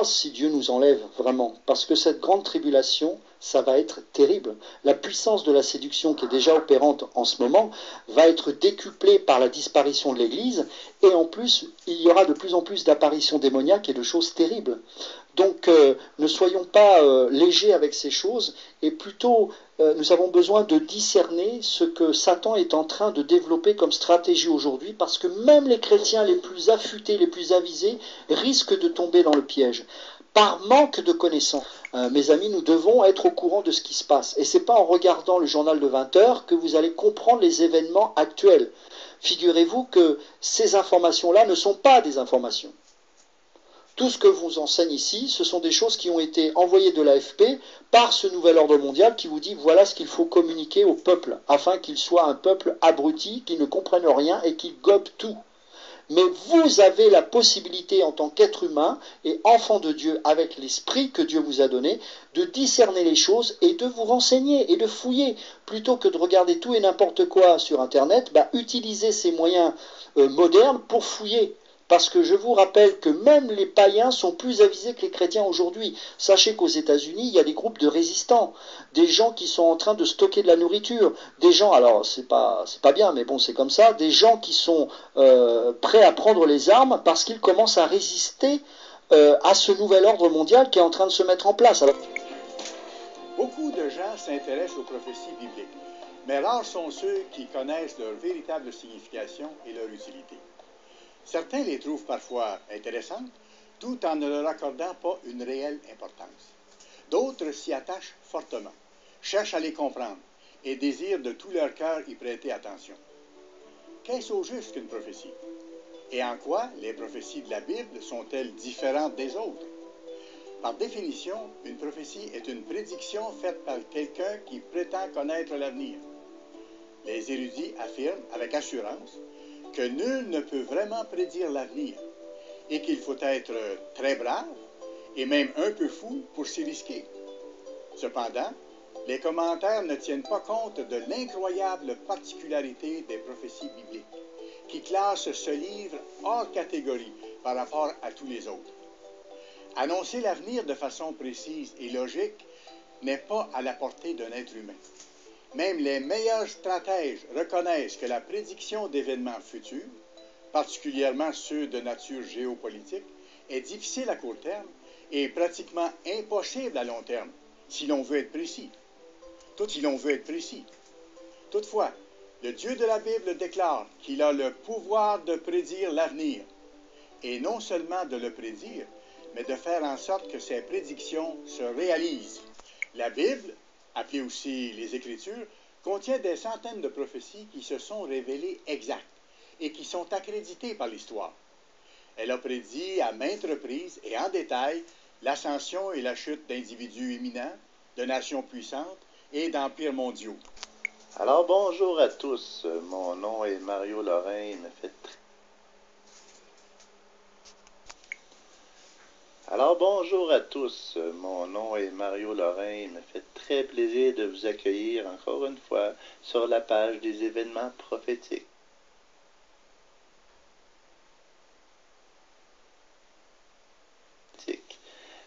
si Dieu nous enlève vraiment, parce que cette grande tribulation, ça va être terrible. La puissance de la séduction qui est déjà opérante en ce moment va être décuplée par la disparition de l'Église, et en plus, il y aura de plus en plus d'apparitions démoniaques et de choses terribles. Donc ne soyons pas légers avec ces choses, et plutôt nous avons besoin de discerner ce que Satan est en train de développer comme stratégie aujourd'hui, parce que même les chrétiens les plus affûtés, les plus avisés, risquent de tomber dans le piège. Par manque de connaissances. Mes amis, nous devons être au courant de ce qui se passe. Et ce n'est pas en regardant le journal de 20 heures que vous allez comprendre les événements actuels. Figurez-vous que ces informations-là ne sont pas des informations. Tout ce que vous enseigne ici, ce sont des choses qui ont été envoyées de l'AFP par ce nouvel ordre mondial qui vous dit voilà ce qu'il faut communiquer au peuple, afin qu'il soit un peuple abruti, qui ne comprenne rien et qui gobe tout. Mais vous avez la possibilité en tant qu'être humain et enfant de Dieu avec l'esprit que Dieu vous a donné de discerner les choses et de vous renseigner et de fouiller. Plutôt que de regarder tout et n'importe quoi sur Internet, utilisez ces moyens modernes pour fouiller. Parce que je vous rappelle que même les païens sont plus avisés que les chrétiens aujourd'hui. Sachez qu'aux États-Unis, il y a des groupes de résistants, des gens qui sont en train de stocker de la nourriture, des gens, alors c'est pas bien, mais bon c'est comme ça, des gens qui sont prêts à prendre les armes parce qu'ils commencent à résister à ce nouvel ordre mondial qui est en train de se mettre en place. Alors... Beaucoup de gens s'intéressent aux prophéties bibliques, mais rares sont ceux qui connaissent leur véritable signification et leur utilité. Certains les trouvent parfois intéressantes, tout en ne leur accordant pas une réelle importance. D'autres s'y attachent fortement, cherchent à les comprendre et désirent de tout leur cœur y prêter attention. Qu'est-ce au juste qu'une prophétie? Et en quoi les prophéties de la Bible sont-elles différentes des autres? Par définition, une prophétie est une prédiction faite par quelqu'un qui prétend connaître l'avenir. Les érudits affirment avec assurance que nul ne peut vraiment prédire l'avenir et qu'il faut être très brave et même un peu fou pour s'y risquer. Cependant, les commentaires ne tiennent pas compte de l'incroyable particularité des prophéties bibliques, qui classent ce livre hors catégorie par rapport à tous les autres. Annoncer l'avenir de façon précise et logique n'est pas à la portée d'un être humain. Même les meilleurs stratèges reconnaissent que la prédiction d'événements futurs, particulièrement ceux de nature géopolitique, est difficile à court terme et pratiquement impossible à long terme, si l'on veut être précis. Toutefois, le Dieu de la Bible déclare qu'il a le pouvoir de prédire l'avenir, et non seulement de le prédire, mais de faire en sorte que ces prédictions se réalisent. La Bible, appelée aussi les Écritures, contient des centaines de prophéties qui se sont révélées exactes et qui sont accréditées par l'histoire. Elle a prédit à maintes reprises et en détail l'ascension et la chute d'individus éminents, de nations puissantes et d'empires mondiaux. Alors bonjour à tous, mon nom est Mario Lorrain, il me fait très plaisir de vous accueillir encore une fois sur la page des événements prophétiques.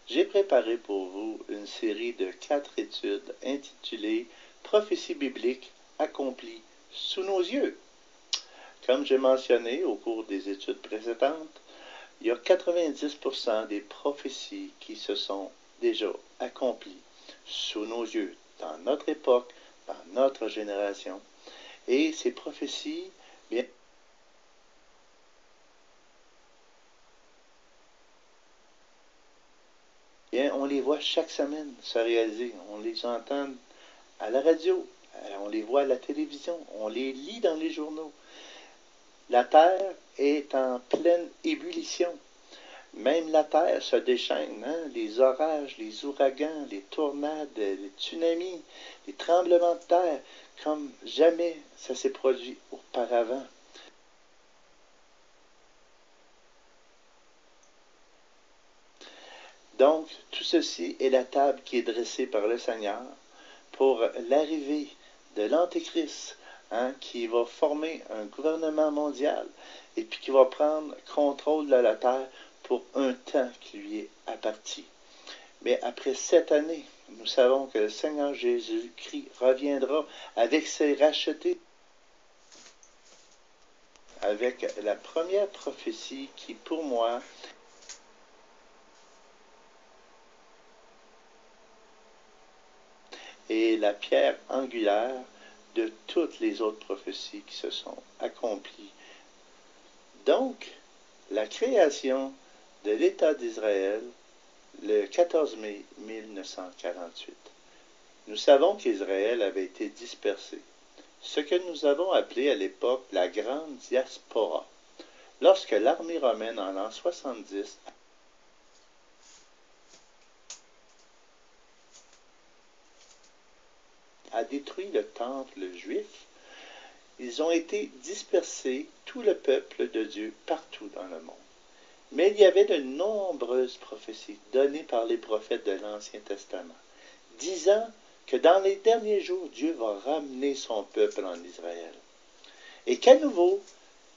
J'ai préparé pour vous une série de 4 études intitulées « Prophéties bibliques accomplies sous nos yeux ». Comme j'ai mentionné au cours des études précédentes, il y a 90% des prophéties qui se sont déjà accomplies sous nos yeux, dans notre époque, dans notre génération. Et ces prophéties, bien, on les voit chaque semaine se réaliser. On les entend à la radio, on les voit à la télévision, on les lit dans les journaux. La terre est en pleine ébullition. Même la terre se déchaîne, les orages, les ouragans, les tornades, les tsunamis, les tremblements de terre, comme jamais ça s'est produit auparavant. Donc, tout ceci est la table qui est dressée par le Seigneur pour l'arrivée de l'Antéchrist, qui va former un gouvernement mondial et puis qui va prendre contrôle de la terre pour un temps qui lui est apparti. Mais après 7 années, nous savons que le Seigneur Jésus-Christ reviendra avec ses rachetés, avec la première prophétie qui, pour moi, est la pierre angulaire de toutes les autres prophéties qui se sont accomplies. Donc, la création de l'État d'Israël, le 14 mai 1948. Nous savons qu'Israël avait été dispersé, ce que nous avons appelé à l'époque la Grande Diaspora, lorsque l'armée romaine en l'an 70 a détruit le temple juif. Ils ont été dispersés, tout le peuple de Dieu, partout dans le monde. Mais il y avait de nombreuses prophéties données par les prophètes de l'Ancien Testament, disant que dans les derniers jours, Dieu va ramener son peuple en Israël. Et qu'à nouveau,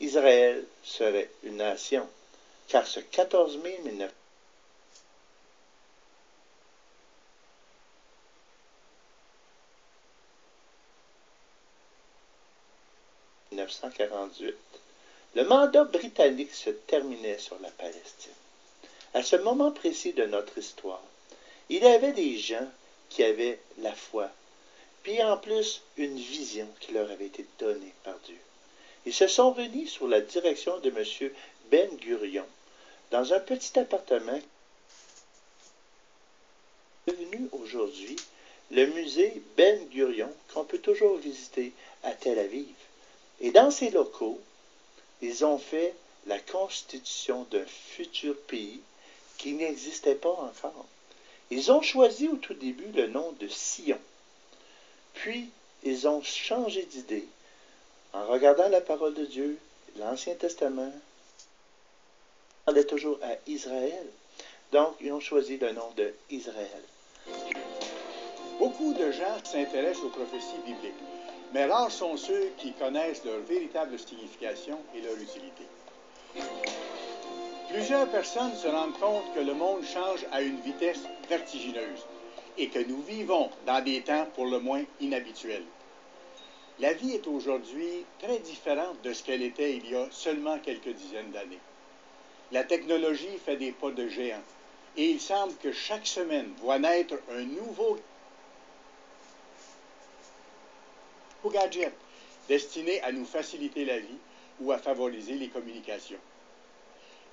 Israël serait une nation, car ce 14 mai 1948, le mandat britannique se terminait sur la Palestine. À ce moment précis de notre histoire, il y avait des gens qui avaient la foi, puis en plus une vision qui leur avait été donnée par Dieu. Ils se sont réunis sous la direction de M. Ben Gurion, dans un petit appartement devenu aujourd'hui le musée Ben Gurion qu'on peut toujours visiter à Tel Aviv. Et dans ces locaux, ils ont fait la constitution d'un futur pays qui n'existait pas encore. Ils ont choisi au tout début le nom de Sion. Puis, ils ont changé d'idée en regardant la parole de Dieu, l'Ancien Testament. Ils parlaient toujours à Israël. Donc, ils ont choisi le nom de Israël. Beaucoup de gens s'intéressent aux prophéties bibliques, mais rares sont ceux qui connaissent leur véritable signification et leur utilité. Plusieurs personnes se rendent compte que le monde change à une vitesse vertigineuse et que nous vivons dans des temps pour le moins inhabituels. La vie est aujourd'hui très différente de ce qu'elle était il y a seulement quelques dizaines d'années. La technologie fait des pas de géant et il semble que chaque semaine voit naître un nouveau gadget destiné à nous faciliter la vie ou à favoriser les communications.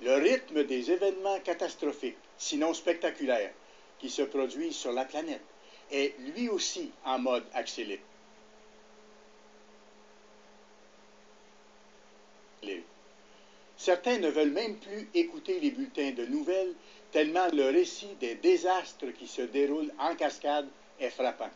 Le rythme des événements catastrophiques, sinon spectaculaires, qui se produisent sur la planète est lui aussi en mode accéléré. Certains ne veulent même plus écouter les bulletins de nouvelles, tellement le récit des désastres qui se déroulent en cascade est frappant.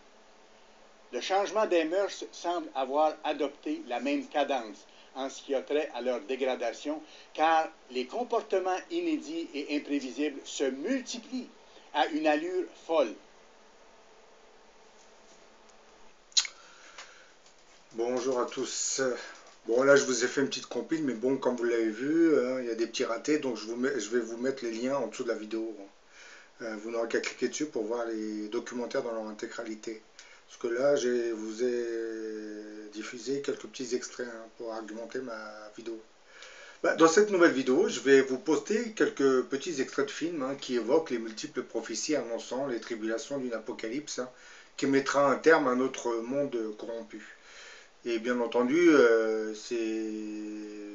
Le changement des mœurs semble avoir adopté la même cadence en ce qui a trait à leur dégradation, car les comportements inédits et imprévisibles se multiplient à une allure folle. Bonjour à tous. Bon, là, je vous ai fait une petite compile, mais bon, comme vous l'avez vu, il y a des petits ratés, donc je vais vous mettre les liens en dessous de la vidéo. Vous n'aurez qu'à cliquer dessus pour voir les documentaires dans leur intégralité. Parce que là, je vous ai diffusé quelques petits extraits pour argumenter ma vidéo. Dans cette nouvelle vidéo, je vais vous poster quelques petits extraits de films qui évoquent les multiples prophéties annonçant les tribulations d'une apocalypse qui mettra un terme à notre monde corrompu. Et bien entendu, ces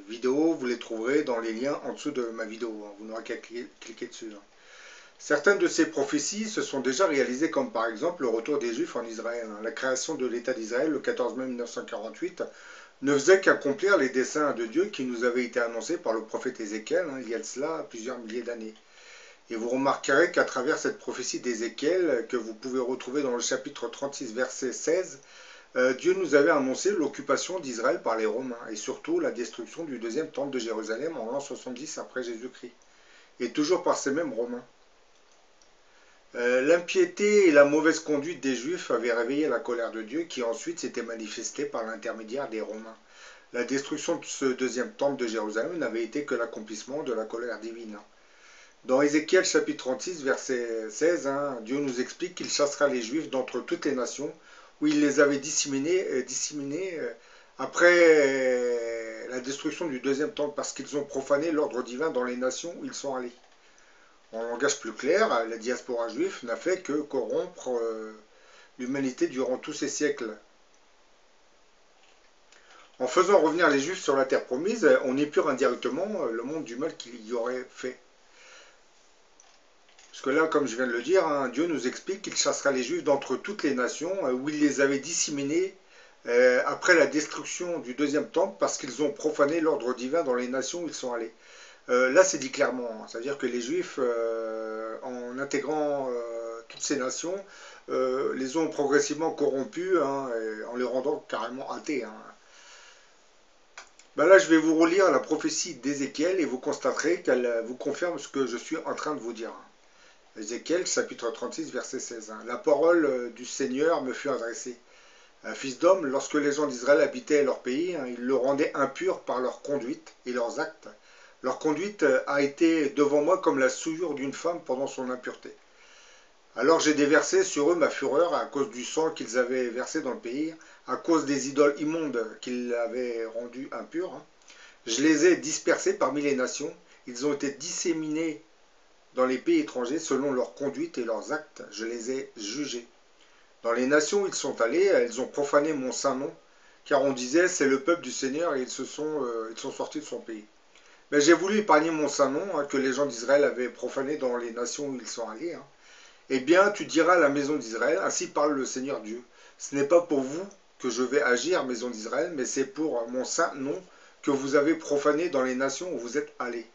vidéos, vous les trouverez dans les liens en dessous de ma vidéo. Vous n'aurez qu'à cliquer dessus. Certaines de ces prophéties se sont déjà réalisées, comme par exemple le retour des Juifs en Israël. La création de l'État d'Israël le 14 mai 1948 ne faisait qu'accomplir les desseins de Dieu qui nous avaient été annoncés par le prophète Ézéchiel, il y a de cela plusieurs milliers d'années. Et vous remarquerez qu'à travers cette prophétie d'Ézéchiel, que vous pouvez retrouver dans le chapitre 36, verset 16, Dieu nous avait annoncé l'occupation d'Israël par les Romains, et surtout la destruction du deuxième temple de Jérusalem en l'an 70 après Jésus-Christ, et toujours par ces mêmes Romains. L'impiété et la mauvaise conduite des Juifs avaient réveillé la colère de Dieu qui ensuite s'était manifestée par l'intermédiaire des Romains. La destruction de ce deuxième temple de Jérusalem n'avait été que l'accomplissement de la colère divine. Dans Ézéchiel chapitre 36, verset 16, hein, Dieu nous explique qu'il chassera les Juifs d'entre toutes les nations, où il les avait disséminés après la destruction du deuxième temple, parce qu'ils ont profané l'ordre divin dans les nations où ils sont allés. En langage plus clair, la diaspora juive n'a fait que corrompre l'humanité durant tous ces siècles. En faisant revenir les Juifs sur la terre promise, on épure indirectement le monde du mal qu'il y aurait fait. Parce que là, comme je viens de le dire, hein, Dieu nous explique qu'il chassera les Juifs d'entre toutes les nations, où il les avait disséminés après la destruction du deuxième temple, parce qu'ils ont profané l'ordre divin dans les nations où ils sont allés. Là, c'est dit clairement, hein, c'est-à-dire que les Juifs, en intégrant toutes ces nations, les ont progressivement corrompus, hein, en les rendant carrément athées. Hein. Ben là, je vais vous relire la prophétie d'Ézéchiel et vous constaterez qu'elle vous confirme ce que je suis en train de vous dire. Ézéchiel, chapitre 36, verset 16. Hein. La parole du Seigneur me fut adressée. Fils d'homme, lorsque les gens d'Israël habitaient leur pays, hein, ils le rendaient impur par leur conduite et leurs actes. Leur conduite a été devant moi comme la souillure d'une femme pendant son impureté. Alors j'ai déversé sur eux ma fureur à cause du sang qu'ils avaient versé dans le pays, à cause des idoles immondes qu'ils avaient rendues impures. Hein. Je les ai dispersés parmi les nations, ils ont été disséminés dans les pays étrangers selon leur conduite et leurs actes, je les ai jugés. Dans les nations où ils sont allés, ils ont profané mon saint nom, car on disait c'est le peuple du Seigneur et ils sont sortis de son pays. Mais j'ai voulu épargner mon saint nom, hein, que les gens d'Israël avaient profané dans les nations où ils sont allés. Hein. Eh bien, tu diras à la maison d'Israël, ainsi parle le Seigneur Dieu. Ce n'est pas pour vous que je vais agir, maison d'Israël, mais c'est pour mon saint nom que vous avez profané dans les nations où vous êtes allés.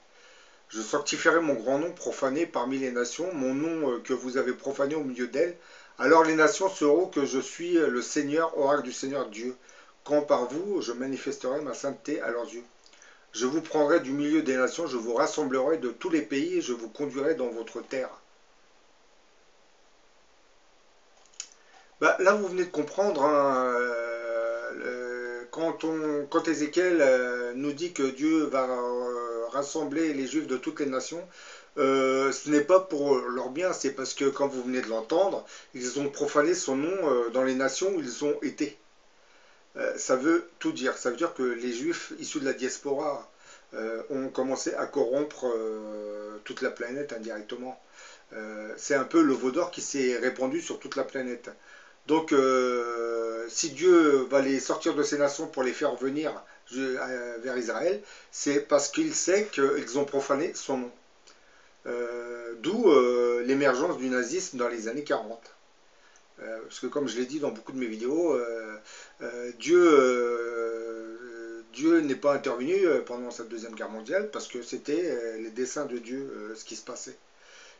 Je sanctifierai mon grand nom profané parmi les nations, mon nom que vous avez profané au milieu d'elles. Alors les nations sauront que je suis le Seigneur, oracle du Seigneur Dieu, quand par vous je manifesterai ma sainteté à leurs yeux. Je vous prendrai du milieu des nations, je vous rassemblerai de tous les pays et je vous conduirai dans votre terre. Bah, là, vous venez de comprendre, hein, quand Ézéchiel nous dit que Dieu va rassembler les Juifs de toutes les nations, ce n'est pas pour leur bien, c'est parce que, comme vous venez de l'entendre, ils ont profané son nom dans les nations où ils ont été. Ça veut tout dire. Ça veut dire que les Juifs issus de la diaspora ont commencé à corrompre toute la planète indirectement. C'est un peu le veau d'or qui s'est répandu sur toute la planète. Donc, si Dieu va les sortir de ces nations pour les faire venir vers Israël, c'est parce qu'il sait qu'ils ont profané son nom. D'où l'émergence du nazisme dans les années 40. Parce que comme je l'ai dit dans beaucoup de mes vidéos, Dieu n'est pas intervenu pendant cette deuxième guerre mondiale parce que c'était les desseins de Dieu ce qui se passait.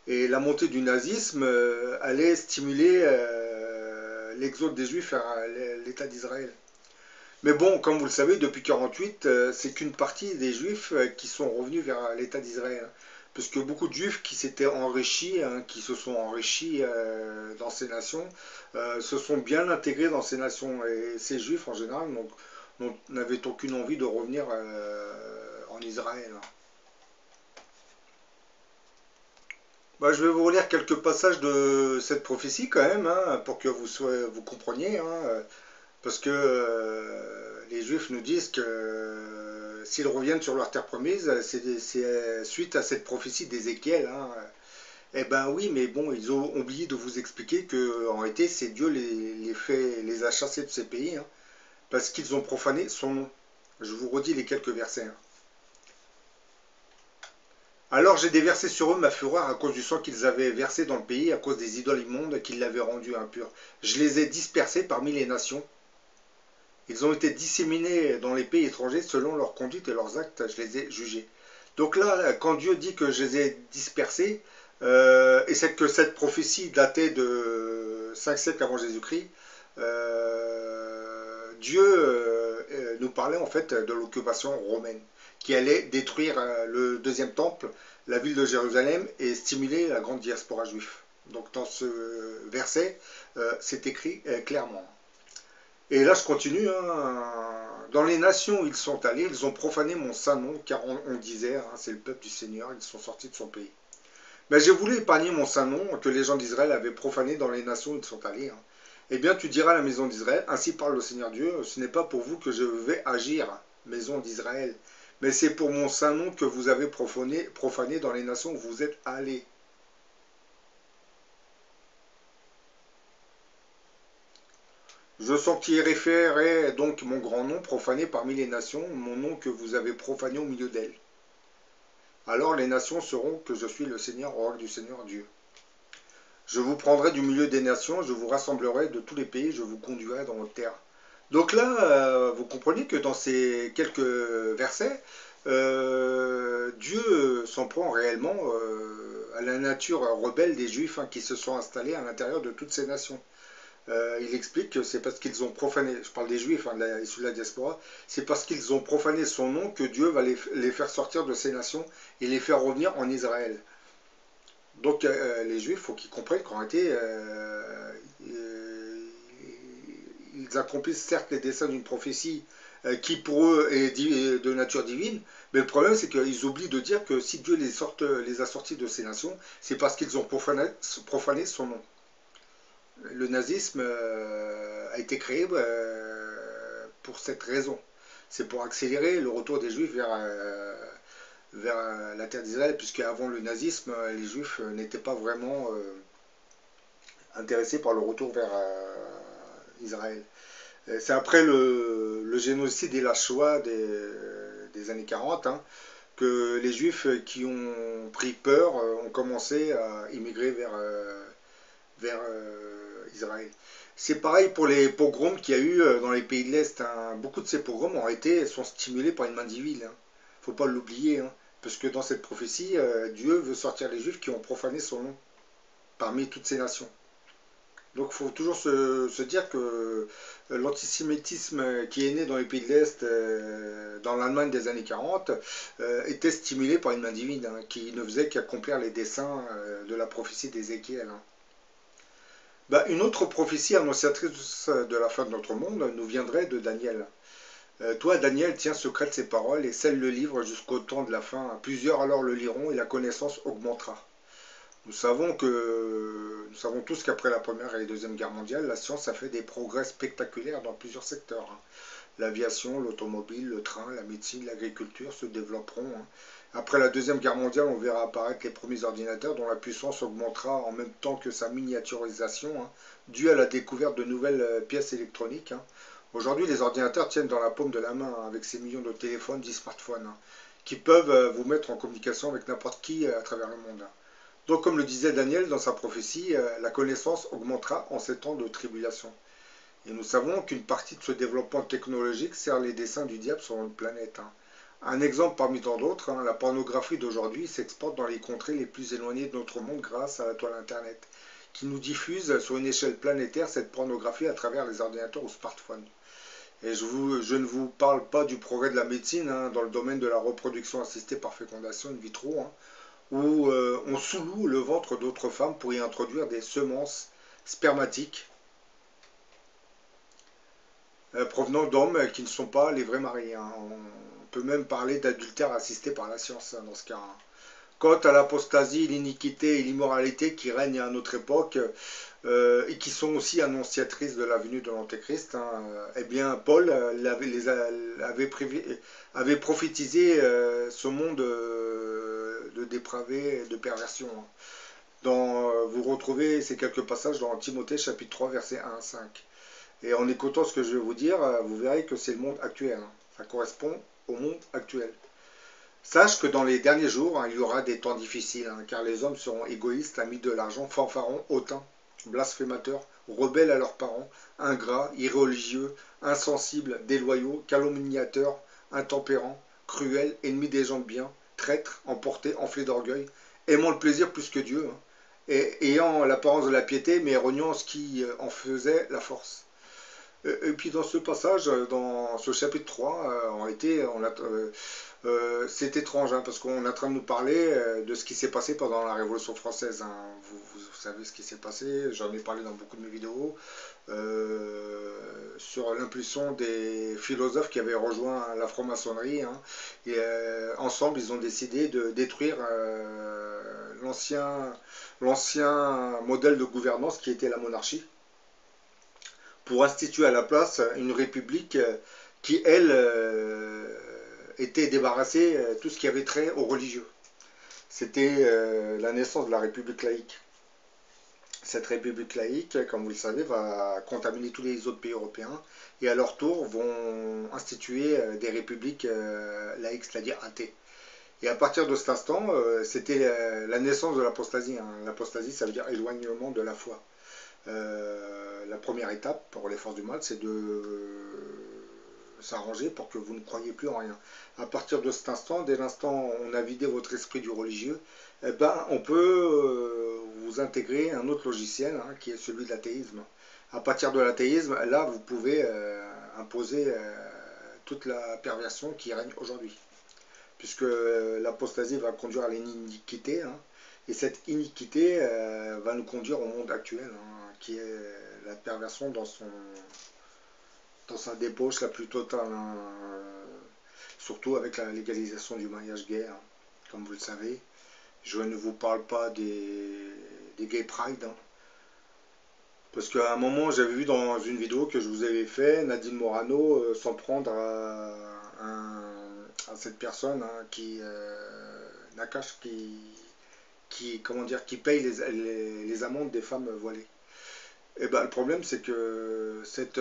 Et la montée du nazisme allait stimuler l'exode des Juifs vers l'État d'Israël. Mais bon, comme vous le savez, depuis 1948, c'est qu'une partie des Juifs qui sont revenus vers l'État d'Israël. Parce que beaucoup de Juifs qui s'étaient enrichis, hein, qui se sont enrichis dans ces nations, se sont bien intégrés dans ces nations. Et ces Juifs, en général, n'avaient aucune envie de revenir en Israël. Bah, je vais vous relire quelques passages de cette prophétie quand même, hein, pour que vous compreniez. Hein, parce que les Juifs nous disent que s'ils reviennent sur leur terre promise, c'est suite à cette prophétie d'Ézéchiel. Hein. Eh ben oui, mais bon, ils ont oublié de vous expliquer qu'en réalité, c'est Dieu les a chassés de ces pays, hein, parce qu'ils ont profané son nom. Je vous redis les quelques versets. Hein. Alors j'ai déversé sur eux ma fureur à cause du sang qu'ils avaient versé dans le pays, à cause des idoles immondes qui l'avaient rendu impur. Je les ai dispersés parmi les nations. Ils ont été disséminés dans les pays étrangers selon leur conduite et leurs actes, je les ai jugés. Donc là, quand Dieu dit que je les ai dispersés, et c'est que cette prophétie datait de 5 siècles avant Jésus-Christ, Dieu nous parlait en fait de l'occupation romaine, qui allait détruire le deuxième temple, la ville de Jérusalem, et stimuler la grande diaspora juive. Donc dans ce verset, c'est écrit clairement. Et là je continue, hein. Dans les nations où ils sont allés, ils ont profané mon saint nom, car on disait, hein, c'est le peuple du Seigneur, ils sont sortis de son pays. Mais j'ai voulu épargner mon saint nom que les gens d'Israël avaient profané dans les nations où ils sont allés. Hein. Eh bien, tu diras à la maison d'Israël, ainsi parle le Seigneur Dieu, ce n'est pas pour vous que je vais agir, maison d'Israël, mais c'est pour mon saint nom que vous avez profané dans les nations où vous êtes allés. Je sanctifierai donc mon grand nom profané parmi les nations, mon nom que vous avez profané au milieu d'elles. Alors les nations sauront que je suis le Seigneur, oracle du Seigneur Dieu. Je vous prendrai du milieu des nations, je vous rassemblerai de tous les pays, je vous conduirai dans votre terre. Donc là, vous comprenez que dans ces quelques versets, Dieu s'en prend réellement à la nature rebelle des Juifs qui se sont installés à l'intérieur de toutes ces nations. Il explique que c'est parce qu'ils ont profané, je parle des Juifs, issus de la diaspora, c'est parce qu'ils ont profané son nom que Dieu va les faire sortir de ces nations et les faire revenir en Israël. Donc les Juifs, il faut qu'ils comprennent qu'en réalité, ils accomplissent certes les desseins d'une prophétie qui pour eux est de nature divine, mais le problème c'est qu'ils oublient de dire que si Dieu les a sortis de ces nations, c'est parce qu'ils ont profané son nom. Le nazisme a été créé pour cette raison. C'est pour accélérer le retour des Juifs vers la terre d'Israël, puisque avant le nazisme, les Juifs n'étaient pas vraiment intéressés par le retour vers Israël. C'est après le génocide et la Shoah des années 40 que les Juifs qui ont pris peur ont commencé à immigrer vers Israël. C'est pareil pour les pogroms qu'il y a eu dans les pays de l'Est. Beaucoup de ces pogroms sont stimulés par une main divine. Faut pas l'oublier. Parce que dans cette prophétie, Dieu veut sortir les Juifs qui ont profané son nom parmi toutes ces nations. Donc il faut toujours se dire que l'antisémitisme qui est né dans les pays de l'Est, dans l'Allemagne des années 40, était stimulé par une main divine qui ne faisait qu'accomplir les desseins de la prophétie d'Ézéchiel. Une autre prophétie annonciatrice de la fin de notre monde nous viendrait de Daniel. Toi, Daniel, tiens secrète ces paroles et scelle le livre jusqu'au temps de la fin. Plusieurs alors le liront et la connaissance augmentera. Nous savons tous qu'après la Première et la Deuxième Guerre mondiale, la science a fait des progrès spectaculaires dans plusieurs secteurs. L'aviation, l'automobile, le train, la médecine, l'agriculture se développeront. Après la Deuxième Guerre mondiale, on verra apparaître les premiers ordinateurs dont la puissance augmentera en même temps que sa miniaturisation, due à la découverte de nouvelles pièces électroniques. Aujourd'hui, les ordinateurs tiennent dans la paume de la main, avec ces millions de téléphones, dits smartphones, qui peuvent vous mettre en communication avec n'importe qui à travers le monde. Donc, comme le disait Daniel dans sa prophétie, la connaissance augmentera en ces temps de tribulation. Et nous savons qu'une partie de ce développement technologique sert les desseins du diable sur notre planète. Un exemple parmi tant d'autres, la pornographie d'aujourd'hui s'exporte dans les contrées les plus éloignées de notre monde grâce à la toile Internet, qui nous diffuse sur une échelle planétaire cette pornographie à travers les ordinateurs ou smartphones. Et je ne vous parle pas du progrès de la médecine dans le domaine de la reproduction assistée par fécondation in vitro, où on sous-loue le ventre d'autres femmes pour y introduire des semences spermatiques provenant d'hommes qui ne sont pas les vrais maris. On peut même parler d'adultère assisté par la science dans ce cas. Quant à l'apostasie, l'iniquité et l'immoralité qui règnent à notre époque et qui sont aussi annonciatrices de la venue de l'Antéchrist, eh bien Paul avait prophétisé ce monde de dépravés et de perversion. Vous retrouvez ces quelques passages dans Timothée chapitre 3 versets 1 à 5. Et en écoutant ce que je vais vous dire, vous verrez que c'est le monde actuel. Ça correspond au monde actuel. Sache que dans les derniers jours, il y aura des temps difficiles, car les hommes seront égoïstes, amis de l'argent, fanfarons, hautains, blasphémateurs, rebelles à leurs parents, ingrats, irreligieux, insensibles, déloyaux, calomniateurs, intempérants, cruels, ennemis des gens de bien, traîtres, emportés, enflés d'orgueil, aimant le plaisir plus que Dieu, et ayant l'apparence de la piété, mais reniant ce qui en faisait la force. Et puis dans ce passage, dans ce chapitre 3, c'est étrange, parce qu'on est en train de nous parler de ce qui s'est passé pendant la Révolution française. Vous savez ce qui s'est passé, j'en ai parlé dans beaucoup de mes vidéos, sur l'impulsion des philosophes qui avaient rejoint la franc-maçonnerie. Et ensemble, ils ont décidé de détruire l'ancien modèle de gouvernance qui était la monarchie, pour instituer à la place une république qui, elle, était débarrassée de tout ce qui avait trait aux religieux. C'était la naissance de la République laïque. Cette République laïque, comme vous le savez, va contaminer tous les autres pays européens et à leur tour vont instituer des républiques laïques, c'est-à-dire athées. Et à partir de cet instant, c'était la naissance de l'apostasie. Hein. L'apostasie, ça veut dire éloignement de la foi. La première étape pour les forces du mal, c'est de s'arranger pour que vous ne croyiez plus en rien. À partir de cet instant, dès l'instant où on a vidé votre esprit du religieux, eh ben, on peut vous intégrer un autre logiciel hein, qui est celui de l'athéisme. À partir de l'athéisme, là, vous pouvez imposer toute la perversion qui règne aujourd'hui. Puisque l'apostasie va conduire à l'iniquité, hein, et cette iniquité va nous conduire au monde actuel, hein, qui est la perversion dans sa débauche la plus totale, hein, surtout avec la légalisation du mariage gay, hein, comme vous le savez. Je ne vous parle pas des gay pride, hein, parce qu'à un moment j'avais vu dans une vidéo que je vous avais fait Nadine Morano s'en prendre à cette personne hein, Nakache qui paye les amendes des femmes voilées. Et ben, le problème, c'est que cette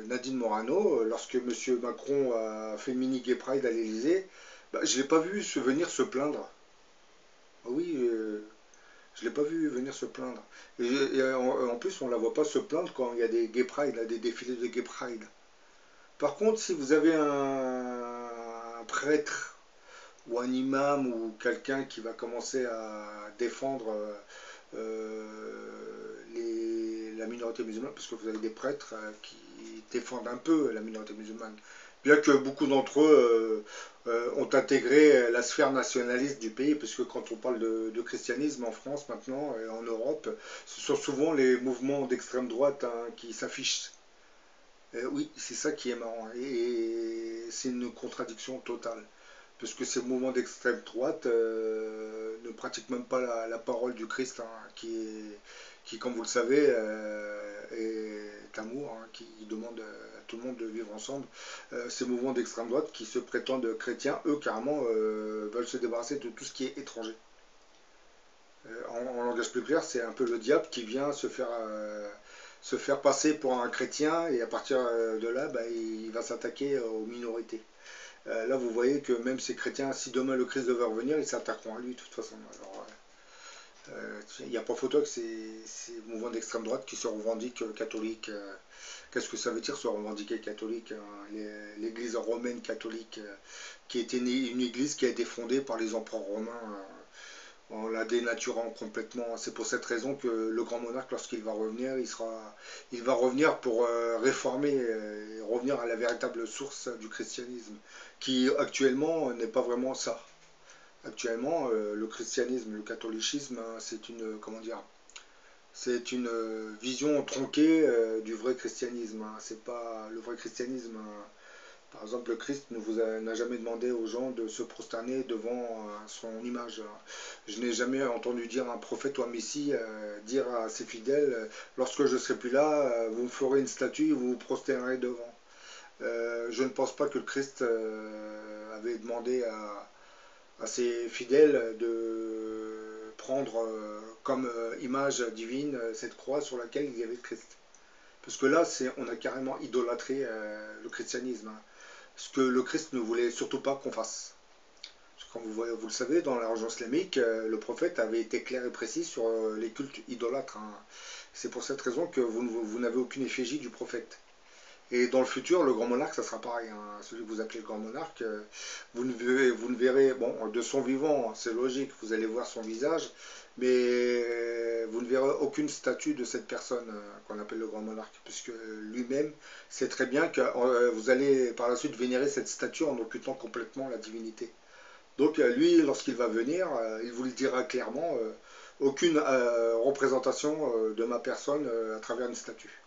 Nadine Morano, lorsque M. Macron a fait le mini gay pride à l'Elysée, ben, je ne l'ai pas vu venir se plaindre. Oui, je ne l'ai pas vu venir se plaindre. Et en plus, on ne la voit pas se plaindre quand il y a des gay pride, des défilés de gay pride. Par contre, si vous avez un prêtre ou un imam ou quelqu'un qui va commencer à défendre la minorité musulmane, parce que vous avez des prêtres qui défendent un peu la minorité musulmane, bien que beaucoup d'entre eux ont intégré la sphère nationaliste du pays, puisque quand on parle de christianisme en France maintenant et en Europe, ce sont souvent les mouvements d'extrême droite hein, qui s'affichent. Oui, c'est ça qui est marrant, et c'est une contradiction totale. Parce que ces mouvements d'extrême droite ne pratiquent même pas la parole du Christ, hein, qui, comme vous le savez, est amour, hein, qui demande à tout le monde de vivre ensemble. Ces mouvements d'extrême droite qui se prétendent chrétiens, eux, carrément, veulent se débarrasser de tout ce qui est étranger. En langage plus clair, c'est un peu le diable qui vient se faire passer pour un chrétien, et à partir de là, bah, il va s'attaquer aux minorités. Là, vous voyez que même ces chrétiens, si demain le Christ devait revenir, ils s'attaqueront à lui de toute façon. Alors, il n'y a pas photo que ces mouvements d'extrême droite qui se revendiquent catholiques. Qu'est-ce que ça veut dire se revendiquer catholique hein? L'église romaine catholique, qui était une église qui a été fondée par les empereurs romains, en la dénaturant complètement. C'est pour cette raison que le grand monarque, lorsqu'il va revenir, il va revenir pour réformer et revenir à la véritable source du christianisme, qui actuellement n'est pas vraiment ça. Actuellement, le christianisme, le catholicisme, hein, c'est une, comment dire, c'est une vision tronquée du vrai christianisme. Hein. C'est pas le vrai christianisme. Hein. Par exemple, le Christ n'a jamais demandé aux gens de se prosterner devant son image. Je n'ai jamais entendu dire un prophète ou un messie dire à ses fidèles, lorsque je ne serai plus là, vous me ferez une statue et vous vous prosternerez devant. Je ne pense pas que le Christ avait demandé à ses fidèles de prendre comme image divine cette croix sur laquelle il y avait le Christ. Parce que là, on a carrément idolâtré le christianisme. Hein. Ce que le Christ ne voulait surtout pas qu'on fasse. Comme vous le savez, dans la religion islamique, le prophète avait été clair et précis sur les cultes idolâtres. Hein. C'est pour cette raison que vous n'avez aucune effigie du prophète. Et dans le futur, le grand monarque, ça sera pareil. Hein. Celui que vous appelez le grand monarque, vous ne verrez, bon, de son vivant, c'est logique, vous allez voir son visage, mais vous ne verrez aucune statue de cette personne qu'on appelle le grand monarque, puisque lui-même sait très bien que vous allez par la suite vénérer cette statue en occultant complètement la divinité. Donc lui, lorsqu'il va venir, il vous le dira clairement, aucune représentation de ma personne à travers une statue.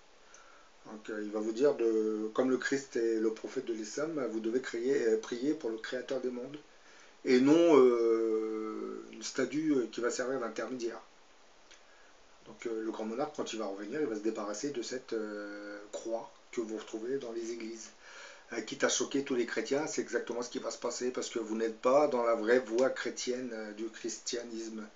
Donc il va vous dire, comme le Christ est le prophète de l'islam, vous devez prier pour le créateur des mondes. et non une statue qui va servir d'intermédiaire. Donc le grand monarque, quand il va revenir, il va se débarrasser de cette croix que vous retrouvez dans les églises. Quitte à choquer tous les chrétiens, c'est exactement ce qui va se passer, parce que vous n'êtes pas dans la vraie voie chrétienne du christianisme.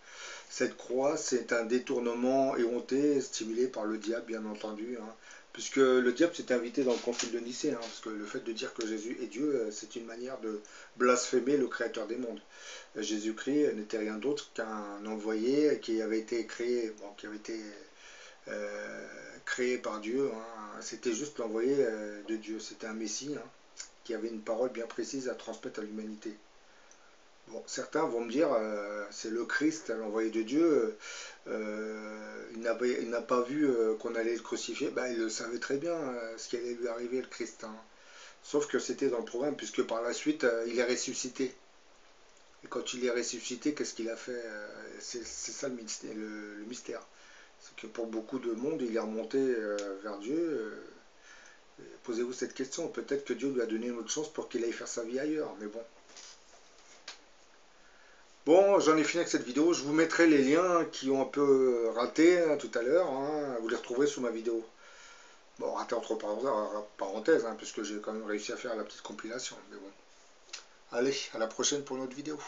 Cette croix, c'est un détournement éhonté, stimulé par le diable, bien entendu, hein, puisque le diable s'est invité dans le concile de Nicée, hein, parce que le fait de dire que Jésus est Dieu, c'est une manière de blasphémer le créateur des mondes. Jésus-Christ n'était rien d'autre qu'un envoyé qui avait été créé, créé par Dieu, hein. C'était juste l'envoyé de Dieu, c'était un Messie, hein, qui avait une parole bien précise à transmettre à l'humanité. Bon, certains vont me dire, c'est le Christ, l'envoyé de Dieu, il n'a pas vu qu'on allait le crucifier, ben, il le savait très bien ce qui allait lui arriver, le Christ, hein. Sauf que c'était dans le programme, puisque par la suite, il est ressuscité. Et quand il est ressuscité, qu'est-ce qu'il a fait? C'est ça le mystère. C'est que pour beaucoup de monde, il est remonté vers Dieu. Posez-vous cette question. Peut-être que Dieu lui a donné une autre chance pour qu'il aille faire sa vie ailleurs. Mais bon. Bon, j'en ai fini avec cette vidéo. Je vous mettrai les liens qui ont un peu raté hein, tout à l'heure. Hein. Vous les retrouverez sous ma vidéo. Bon, raté entre parenthèses, hein, puisque j'ai quand même réussi à faire la petite compilation. Mais bon. Allez, à la prochaine pour une autre vidéo.